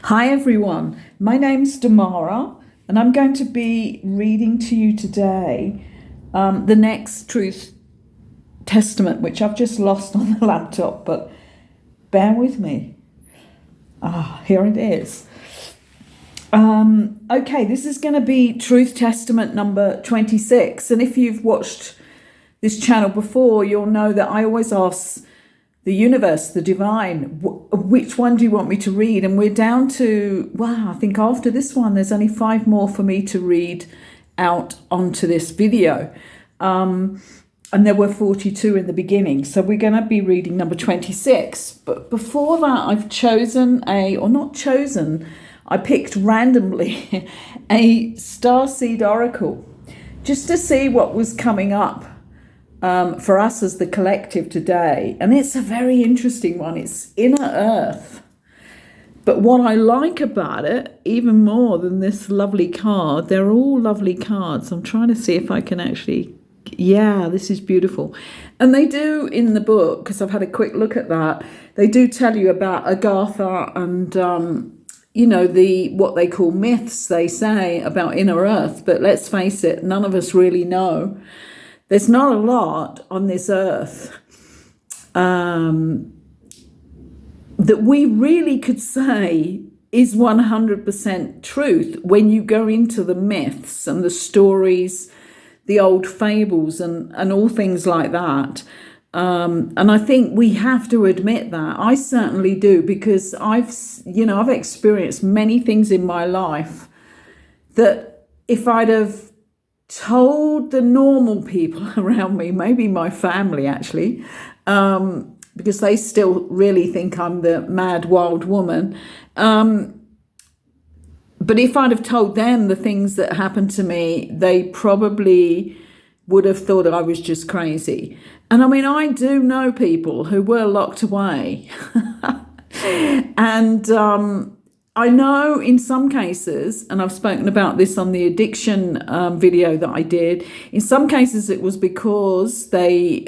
Hi everyone, my name's Demara and I'm going to be reading to you today the next Truth Testament, which I've just lost on the laptop, but bear with me. Here it is. Okay, this is going to be Truth Testament number 26, and if you've watched this channel before, you'll know that I always ask the universe, the divine, which one do you want me to read? And we're down to, I think after this one, there's only 5 more for me to read out onto this video. And there were 42 in the beginning. So we're going to be reading number 26. But before that, I've chosen I picked randomly a starseed oracle just to see what was coming up for us as the collective today. And it's a very interesting one. It's Inner Earth. But what I like about it, even more than this lovely card, they're all lovely cards. I'm trying to see if I can actually, this is beautiful. And they do in the book, because I've had a quick look at that, they do tell you about Agatha and, what they call myths, they say, about Inner Earth. But let's face it, none of us really know. There's not a lot on this earth that we really could say is 100% truth when you go into the myths and the stories, the old fables and all things like that. And I think we have to admit that. I certainly do, because I've experienced many things in my life that if I'd have told the normal people around me, maybe my family actually, because they still really think I'm the mad wild woman. But if I'd have told them the things that happened to me, they probably would have thought I was just crazy. And I mean, I do know people who were locked away. And I know in some cases, and I've spoken about this on the addiction video that I did, in some cases it was because they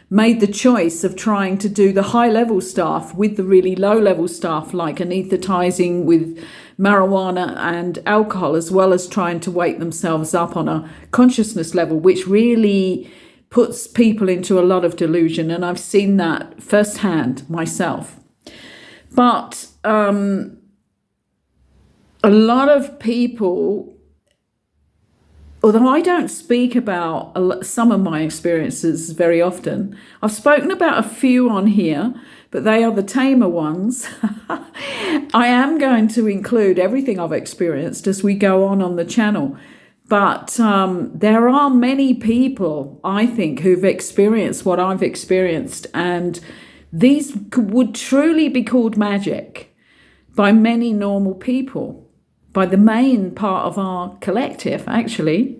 made the choice of trying to do the high-level stuff with the really low-level stuff, like anesthetizing with marijuana and alcohol, as well as trying to wake themselves up on a consciousness level, which really puts people into a lot of delusion. And I've seen that firsthand myself. But a lot of people, although I don't speak about some of my experiences very often, I've spoken about a few on here, but they are the tamer ones. I am going to include everything I've experienced as we go on the channel. But there are many people, I think, who've experienced what I've experienced. And these would truly be called magic by many normal people, by the main part of our collective, actually.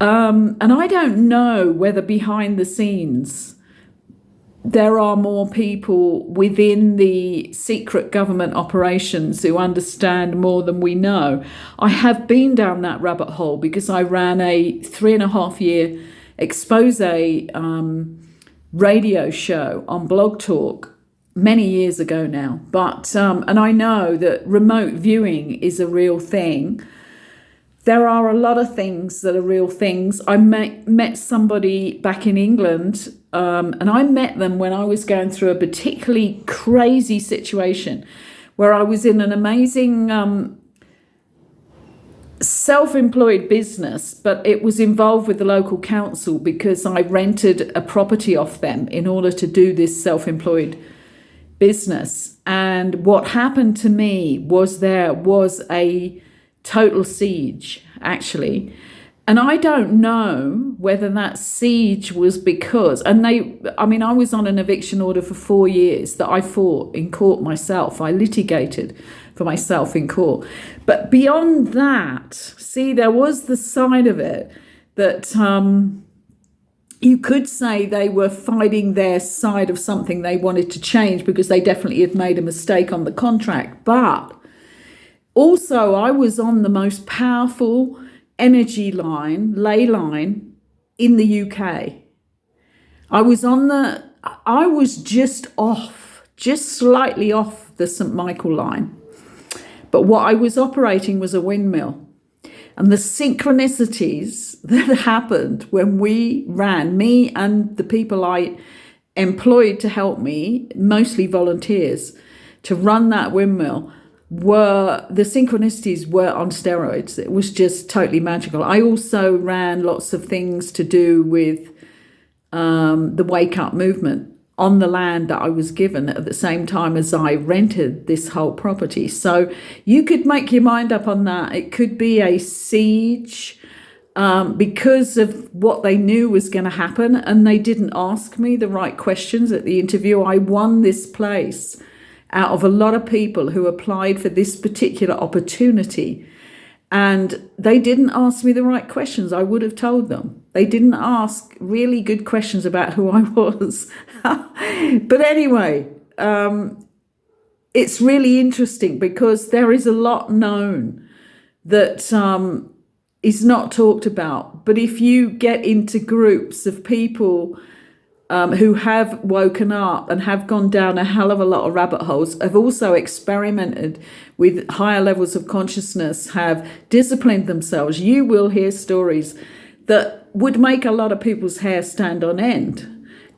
And I don't know whether behind the scenes there are more people within the secret government operations who understand more than we know. I have been down that rabbit hole because I ran a 3.5-year expose radio show on Blog Talk many years ago now. But and I know that remote viewing is a real thing. There are a lot of things that are real things. I met somebody back in England, and I met them when I was going through a particularly crazy situation where I was in an amazing self-employed business, but it was involved with the local council because I rented a property off them in order to do this self-employed business. And what happened to me was there was a total siege, actually. And I don't know whether that siege was because, I was on an eviction order for 4 years that I fought in court myself. I litigated for myself in court. But beyond that, see, there was the side of it that you could say they were fighting their side of something they wanted to change because they definitely had made a mistake on the contract. But also, I was on the most powerful energy ley line in the UK. I was just slightly off the St. Michael line. But what I was operating was a windmill. And the synchronicities that happened when we ran, me and the people I employed to help me, mostly volunteers, to run that windmill, the synchronicities were on steroids. It was just totally magical. I also ran lots of things to do with the Wake Up movement on the land that I was given at the same time as I rented this whole property. So you could make your mind up on that. It could be a siege because of what they knew was going to happen, and they didn't ask me the right questions at the interview. I won this place out of a lot of people who applied for this particular opportunity, and they didn't ask me the right questions. I would have told them. They didn't ask really good questions about who I was. But anyway, it's really interesting because there is a lot known that is not talked about. But if you get into groups of people who have woken up and have gone down a hell of a lot of rabbit holes, have also experimented with higher levels of consciousness, have disciplined themselves, you will hear stories that would make a lot of people's hair stand on end.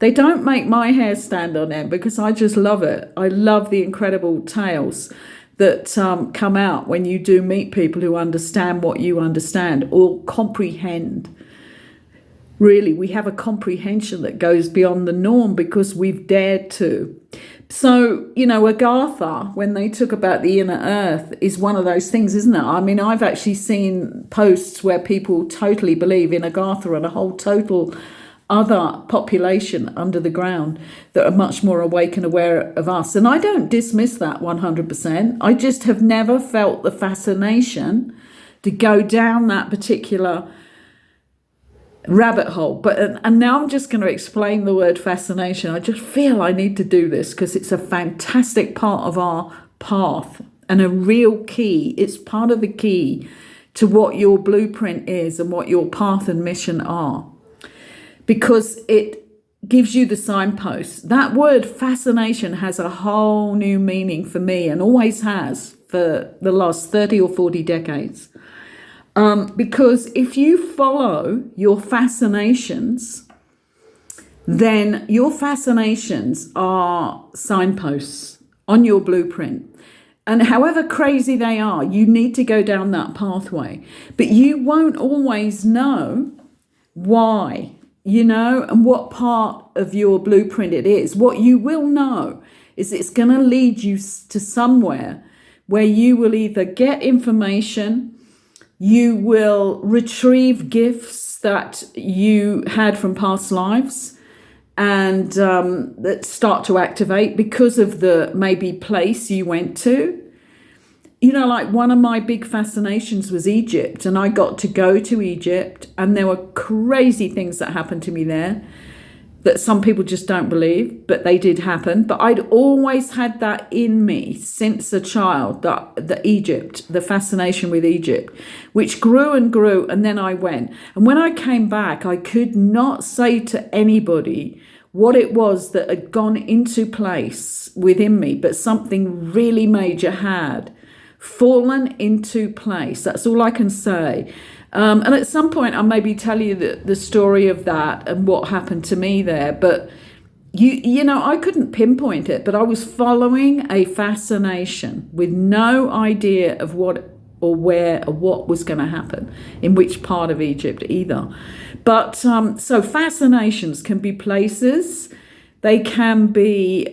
They don't make my hair stand on end because I just love it. I love the incredible tales that come out when you do meet people who understand what you understand or comprehend. Really, we have a comprehension that goes beyond the norm because we've dared to. So, Agartha, when they talk about the inner earth, is one of those things, isn't it? I mean, I've actually seen posts where people totally believe in Agartha and a whole total other population under the ground that are much more awake and aware of us. And I don't dismiss that 100%. I just have never felt the fascination to go down that particular rabbit hole. And now I'm just going to explain the word fascination. I just feel I need to do this because it's a fantastic part of our path and a real key. It's part of the key to what your blueprint is and what your path and mission are, because it gives you the signposts. That word fascination has a whole new meaning for me and always has for the last 30 or 40 decades. Because if you follow your fascinations, then your fascinations are signposts on your blueprint. And however crazy they are, you need to go down that pathway. But you won't always know why, and what part of your blueprint it is. What you will know is it's going to lead you to somewhere where you will either get information, you will retrieve gifts that you had from past lives and that start to activate because of the maybe place you went to. Like one of my big fascinations was Egypt, and I got to go to Egypt, and there were crazy things that happened to me there that some people just don't believe, but they did happen. But I'd always had that in me since a child, the fascination with Egypt, which grew and grew, and then I went. And when I came back, I could not say to anybody what it was that had gone into place within me, but something really major had fallen into place. That's all I can say. And at some point, I'll maybe tell you the story of that and what happened to me there. But, I couldn't pinpoint it, but I was following a fascination with no idea of what or where or what was going to happen in which part of Egypt either. But so fascinations can be places. They can be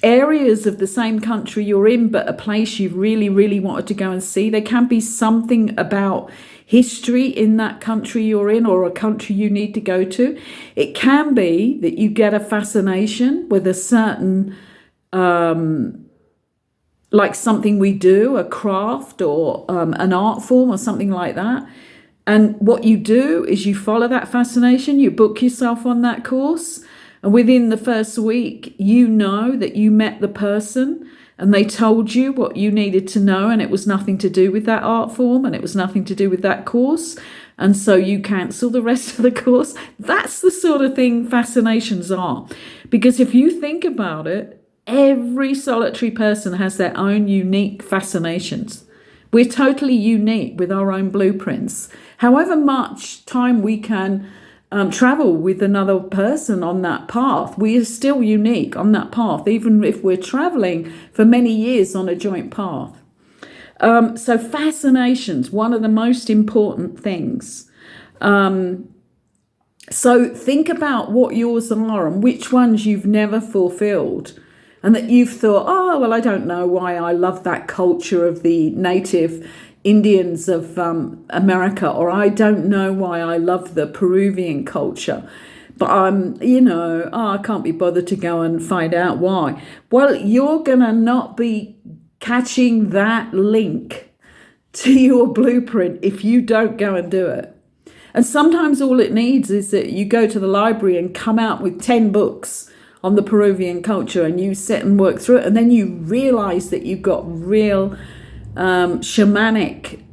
areas of the same country you're in, but a place you really, really wanted to go and see. There can be something about history in that country you're in or a country you need to go to. It can be that you get a fascination with a certain, like something we do, a craft or an art form or something like that. And what you do is you follow that fascination, you book yourself on that course, and within the first week, you know that you met the person and they told you what you needed to know, and it was nothing to do with that art form and it was nothing to do with that course. And so you cancel the rest of the course. That's the sort of thing fascinations are. Because if you think about it, Every solitary person has their own unique fascinations. We're totally unique with our own blueprints. However much time we can travel with another person on that path, we are still unique on that path, even if we're traveling for many years on a joint path. So fascinations, one of the most important things. So think about what yours are and which ones you've never fulfilled, and that you've thought, oh, well, I don't know why I love that culture of the native Indians of America, or I don't know why I love the Peruvian culture, but I can't be bothered to go and find out why. Well, you're going to not be catching that link to your blueprint if you don't go and do it. And sometimes all it needs is that you go to the library and come out with 10 books on the Peruvian culture, and you sit and work through it, and then you realize that you've got real shamanic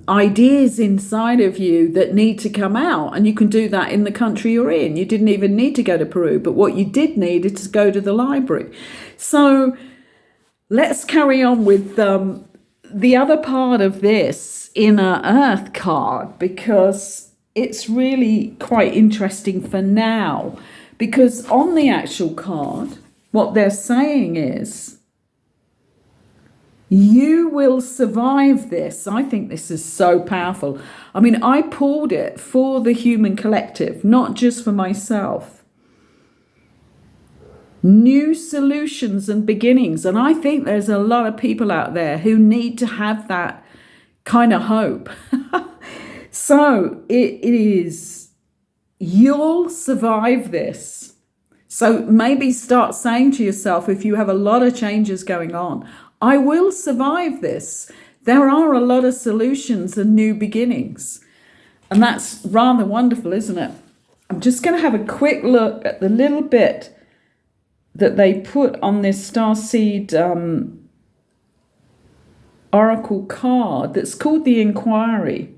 ideas inside of you that need to come out, and you can do that in the country you're in. You didn't even need to go to Peru, but what you did need is to go to the library. So let's carry on with the other part of this inner earth card, because it's really quite interesting for now. Because on the actual card, what they're saying is, you will survive this. I think this is so powerful. I mean, I pulled it for the human collective, not just for myself. New solutions and beginnings. And I think there's a lot of people out there who need to have that kind of hope. So it is, you'll survive this. So maybe start saying to yourself, if you have a lot of changes going on, I will survive this. There are a lot of solutions and new beginnings. And that's rather wonderful, isn't it? I'm just going to have a quick look at the little bit that they put on this starseed oracle card that's called the Inquiry.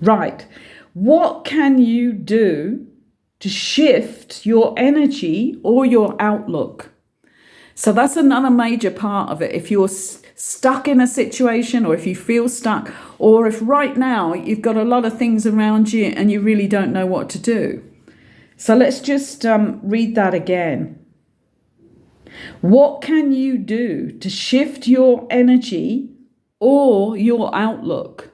Right. What can you do to shift your energy or your outlook? So that's another major part of it. If you're stuck in a situation, or if you feel stuck, or if right now you've got a lot of things around you and you really don't know what to do. So let's just read that again. What can you do to shift your energy or your outlook?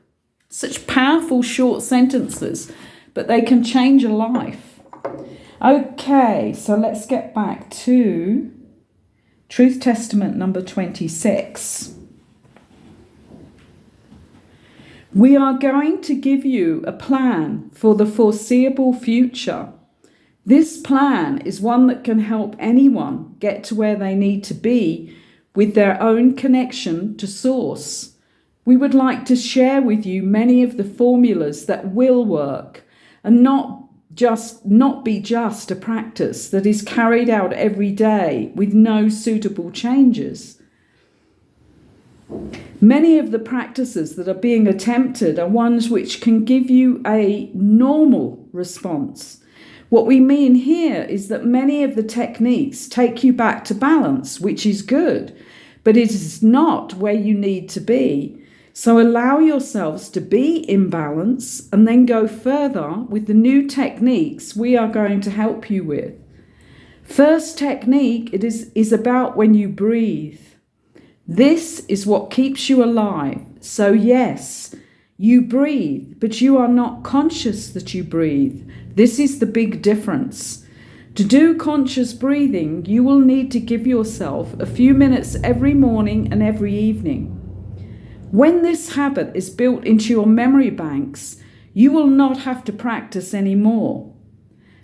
Such powerful short sentences, but they can change a life. Okay, so let's get back to Truth Testament number 26. We are going to give you a plan for the foreseeable future. This plan is one that can help anyone get to where they need to be with their own connection to Source. We would like to share with you many of the formulas that will work, and not be just a practice that is carried out every day with no suitable changes. Many of the practices that are being attempted are ones which can give you a normal response. What we mean here is that many of the techniques take you back to balance, which is good, but it is not where you need to be. So allow yourselves to be in balance, and then go further with the new techniques we are going to help you with. First technique, it is about when you breathe. This is what keeps you alive. So yes, you breathe, but you are not conscious that you breathe. This is the big difference. To do conscious breathing, you will need to give yourself a few minutes every morning and every evening. When this habit is built into your memory banks, you will not have to practice anymore.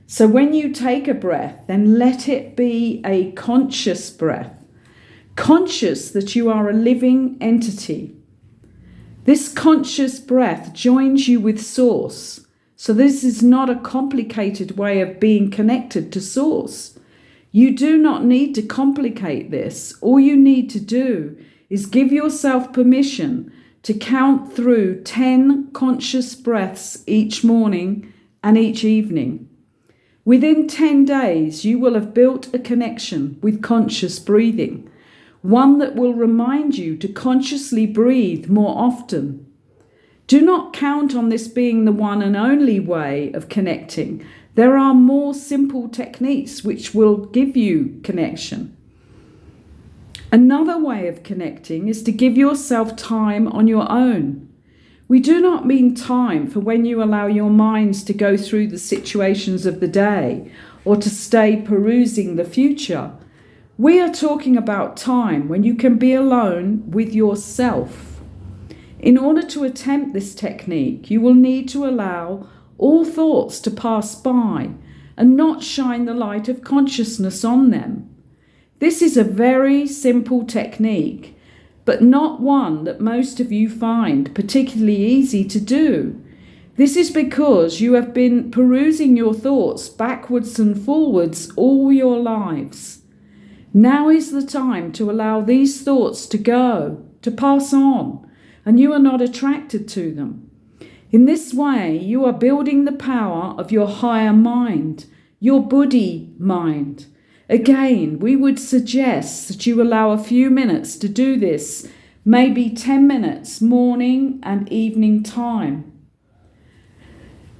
So when you take a breath, then let it be a conscious breath, conscious that you are a living entity. This conscious breath joins you with Source. So this is not a complicated way of being connected to Source. You do not need to complicate this. All you need to do is give yourself permission to count through 10 conscious breaths each morning and each evening. Within 10 days, you will have built a connection with conscious breathing, one that will remind you to consciously breathe more often. Do not count on this being the one and only way of connecting. There are more simple techniques which will give you connection. Another way of connecting is to give yourself time on your own. We do not mean time for when you allow your minds to go through the situations of the day or to stay perusing the future. We are talking about time when you can be alone with yourself. In order to attempt this technique, you will need to allow all thoughts to pass by and not shine the light of consciousness on them. This is a very simple technique, but not one that most of you find particularly easy to do. This is because you have been perusing your thoughts backwards and forwards all your lives. Now is the time to allow these thoughts to go, to pass on, and you are not attracted to them. In this way, you are building the power of your higher mind, your buddhi mind. Again, we would suggest that you allow a few minutes to do this, maybe 10 minutes morning and evening time.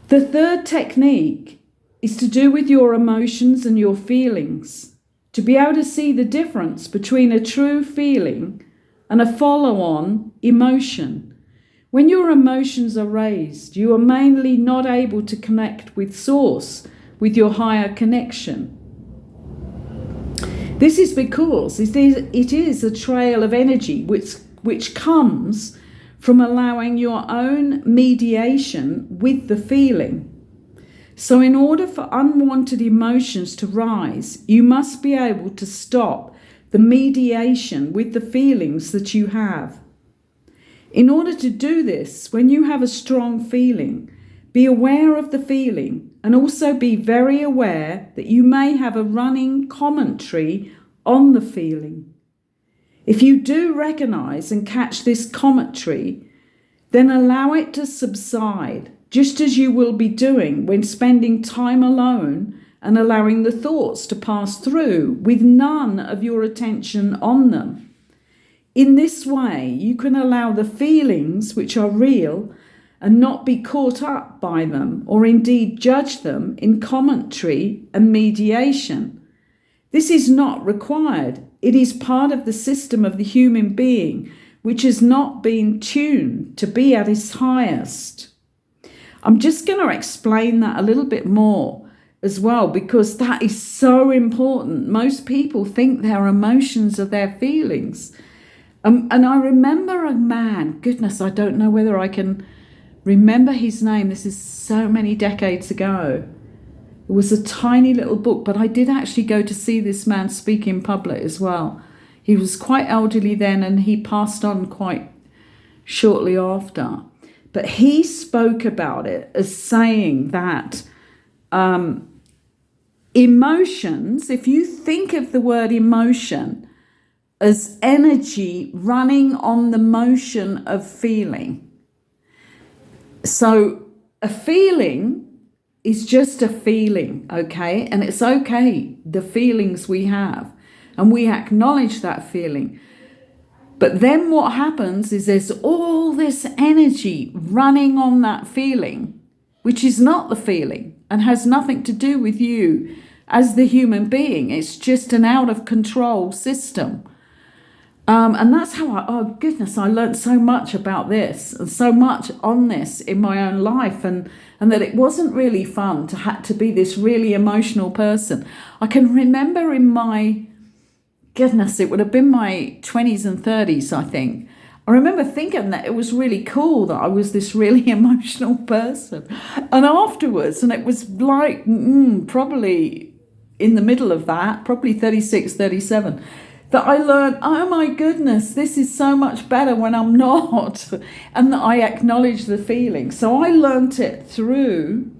The third technique is to do with your emotions and your feelings, to be able to see the difference between a true feeling and a follow-on emotion. When your emotions are raised, you are mainly not able to connect with Source, with your higher connection. This is because it is a trail of energy which comes from allowing your own mediation with the feeling. So in order for unwanted emotions to rise, you must be able to stop the mediation with the feelings that you have. In order to do this, when you have a strong feeling, be aware of the feeling and also be very aware that you may have a running commentary on the feeling. If you do recognize and catch this commentary, then allow it to subside, just as you will be doing when spending time alone and allowing the thoughts to pass through with none of your attention on them. In this way, you can allow the feelings which are real and not be caught up by them or indeed judge them in commentary and mediation. This is not required. It is part of the system of the human being which has not been tuned to be at its highest. I'm just going to explain that a little bit more as well, because that is so important. Most people think their emotions are their feelings. And I remember a man, goodness, I don't know whether I can remember his name. This is so many decades ago. It was a tiny little book, but I did actually go to see this man speak in public as well. He was quite elderly then and he passed on quite shortly after. But he spoke about it as saying that emotions, if you think of the word emotion as energy running on the motion of feeling. So a feeling is just a feeling, okay? And it's okay, the feelings we have. And we acknowledge that feeling. But then what happens is there's all this energy running on that feeling, which is not the feeling and has nothing to do with you as the human being. It's just an out of control system. And that's how I learned so much about this and so much on this in my own life, and that it wasn't really fun to have to be this really emotional person. I can remember in my, it would have been my 20s and 30s, I think. I remember thinking that it was really cool that I was this really emotional person. And afterwards, and it was like probably in the middle of that, probably 36, 37, that I learned, oh my goodness, this is so much better when I'm not. And that I acknowledge the feeling. So I learned it through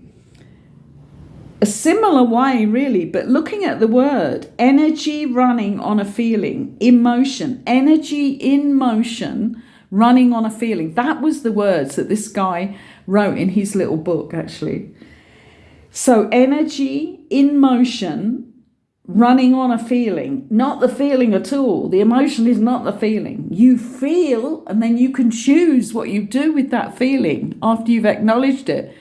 a similar way, really, but looking at the word, energy running on a feeling, emotion, energy in motion, running on a feeling. That was the words that this guy wrote in his little book, actually. So energy in motion, running on a feeling, not the feeling at all. The emotion is not the feeling. You feel, and then you can choose what you do with that feeling after you've acknowledged it.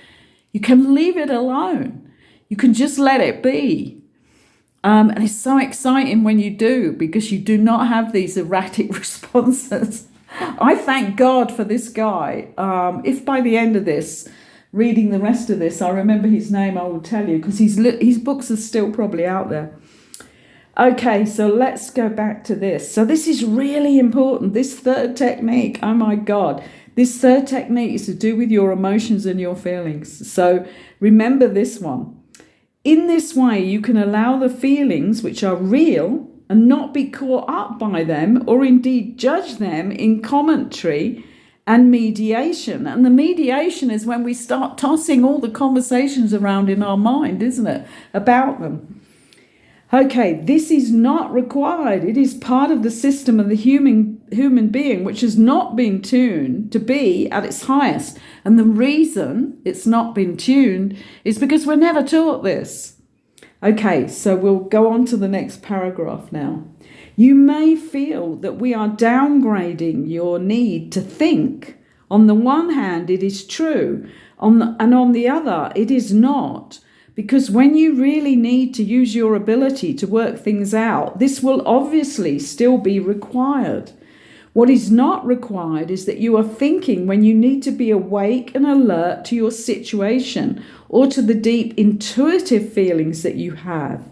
You can leave it alone. You can just let it be. And it's so exciting when you do, because you do not have these erratic responses. I thank God for this guy. If by the end of this, reading the rest of this, I remember his name, I will tell you, because his books are still probably out there. Okay, so let's go back to this. So this is really important. This third technique, oh my God. This third technique is to do with your emotions and your feelings. So remember this one. In this way, you can allow the feelings which are real and not be caught up by them, or indeed judge them in commentary and mediation. And the mediation is when we start tossing all the conversations around in our mind, isn't it, about them. Okay, this is not required. It is part of the system of the human being, which has not been tuned to be at its highest. And the reason it's not been tuned is because we're never taught this. Okay, so we'll go on to the next paragraph now. You may feel that we are downgrading your need to think. On the one hand, it is true, and on the other, it is not. Because when you really need to use your ability to work things out, this will obviously still be required. What is not required is that you are thinking when you need to be awake and alert to your situation or to the deep intuitive feelings that you have.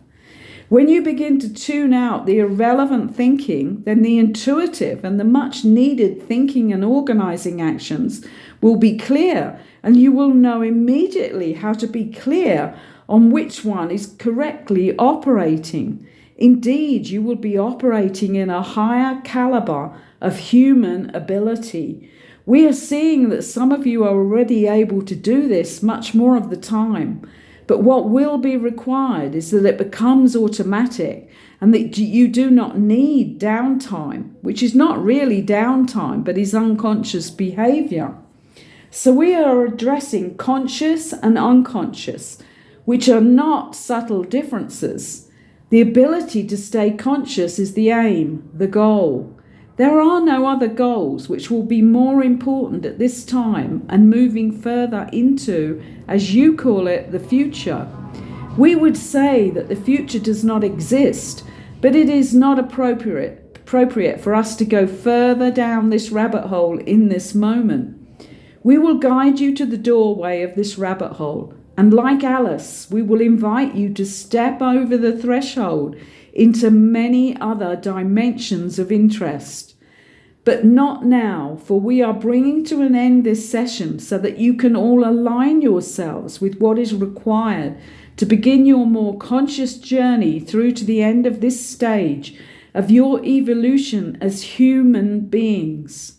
When you begin to tune out the irrelevant thinking, then the intuitive and the much needed thinking and organizing actions will be clear, and you will know immediately how to be clear on which one is correctly operating. Indeed, you will be operating in a higher caliber of human ability. We are seeing that some of you are already able to do this much more of the time. But what will be required is that it becomes automatic and that you do not need downtime, which is not really downtime, but is unconscious behavior. So we are addressing conscious and unconscious, which are not subtle differences. The ability to stay conscious is the aim, the goal. There are no other goals which will be more important at this time and moving further into, as you call it, the future. We would say that the future does not exist, but it is not appropriate for us to go further down this rabbit hole in this moment. We will guide you to the doorway of this rabbit hole, and like Alice, we will invite you to step over the threshold into many other dimensions of interest. But not now, for we are bringing to an end this session so that you can all align yourselves with what is required to begin your more conscious journey through to the end of this stage of your evolution as human beings.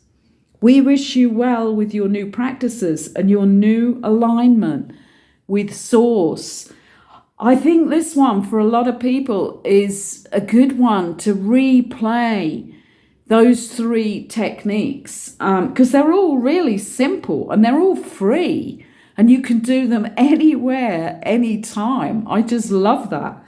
We wish you well with your new practices and your new alignment with Source. I think this one for a lot of people is a good one to replay those three techniques because they're all really simple and they're all free and you can do them anywhere, anytime. I just love that.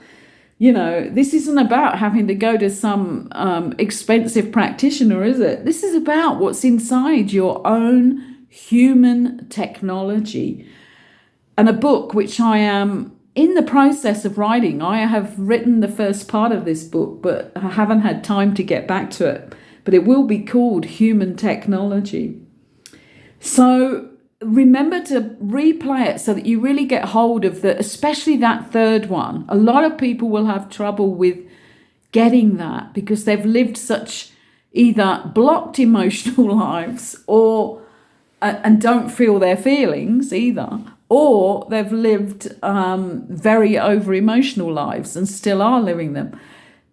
You know, this isn't about having to go to some expensive practitioner, is it? This is about what's inside your own human technology. And a book which I am in the process of writing. I have written the first part of this book, but I haven't had time to get back to it. But it will be called Human Technology. So remember to replay it so that you really get hold of especially that third one. A lot of people will have trouble with getting that because they've lived such either blocked emotional lives or and don't feel their feelings either, or they've lived very over-emotional lives and still are living them.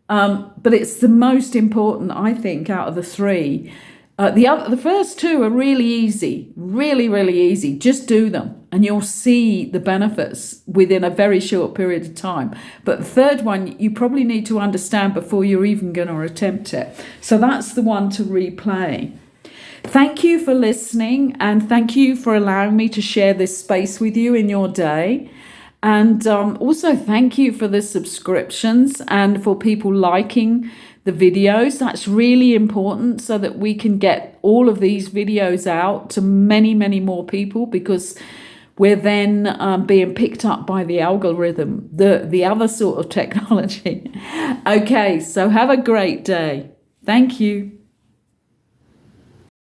But it's the most important, I think, out of the three. The first two are really easy, really, really easy. Just do them and you'll see the benefits within a very short period of time. But the third one, you probably need to understand before you're even going to attempt it. So that's the one to replay. Thank you for listening and thank you for allowing me to share this space with you in your day. And also thank you for the subscriptions and for people liking the videos. That's really important so that we can get all of these videos out to many, many more people, because we're then being picked up by the algorithm, the other sort of technology. Okay, so have a great day. Thank you.